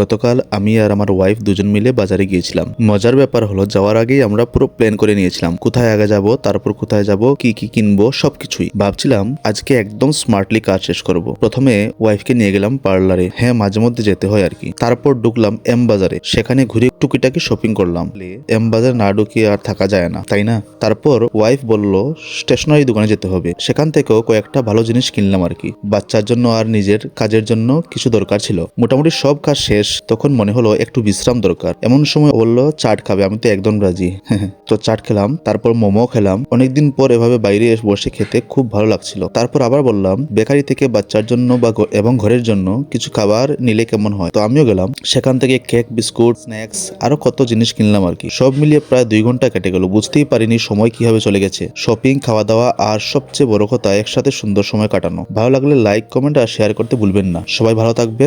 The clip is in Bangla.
গতকাল আমি আর আমার ওয়াইফ দুজন মিলে বাজারে গিয়েছিলাম। মজার ব্যাপার হলো যাওয়ার আগেই আমরা পুরো প্ল্যান করে নিয়েছিলাম কোথায় আগে যাব, তারপর কোথায় যাব, কি কি কিনবো সবকিছুই। ভাবছিলাম আজকে একদম স্মার্টলি কাজ শেষ করব। প্রথমে ওয়াইফকে নিয়ে গেলাম পার্লারে, হ্যাঁ মাঝে মধ্যে যেতে হয় আর কি। তারপর ঢুকলাম এম বাজারে, সেখানে ঘুরে টুকিটাকি শপিং করলাম। এম বাজার না ঢুকিয়ে আর থাকা যায় না, তাই না? তারপর ওয়াইফ বলল স্টেশনারি দোকানে যেতে হবে, সেখান থেকেও কয়েকটা ভালো জিনিস কিনলাম আর কি। বাচ্চার জন্য আর নিজের কাজের জন্য কিছু দরকার ছিল। মোটামুটি সব কাজ শেষ, তখন মনে হলো একটু বিশ্রাম দরকার। এমন সময় বললো চাট খাবে, আমি তো একদম রাজি। তো চাট খেলাম, তারপর মোমো খেলাম। অনেকদিন পর এভাবে বাইরে বসে খেতে খুব ভালো লাগছিল। তারপর আবার বললাম বেকারি থেকে বাচ্চার জন্য এবং ঘরের জন্য কিছু খাবার নিলে কেমন হয়। তো আমিও গেলাম, সেখান থেকে কেক, বিস্কুট, স্ন্যাক্স আরো কত জিনিস কিনলাম আর কি। সব মিলিয়ে প্রায় 2 ঘন্টা কেটে গেল, বুঝতেই পারিনি সময় কিভাবে চলে গেছে। শপিং, খাওয়া দাওয়া আর সবচেয়ে বড় কথা একসাথে সুন্দর সময় কাটানো। ভালো লাগলে লাইক, কমেন্ট আর শেয়ার করতে ভুলবেন না। সবাই ভালো থাকবেন।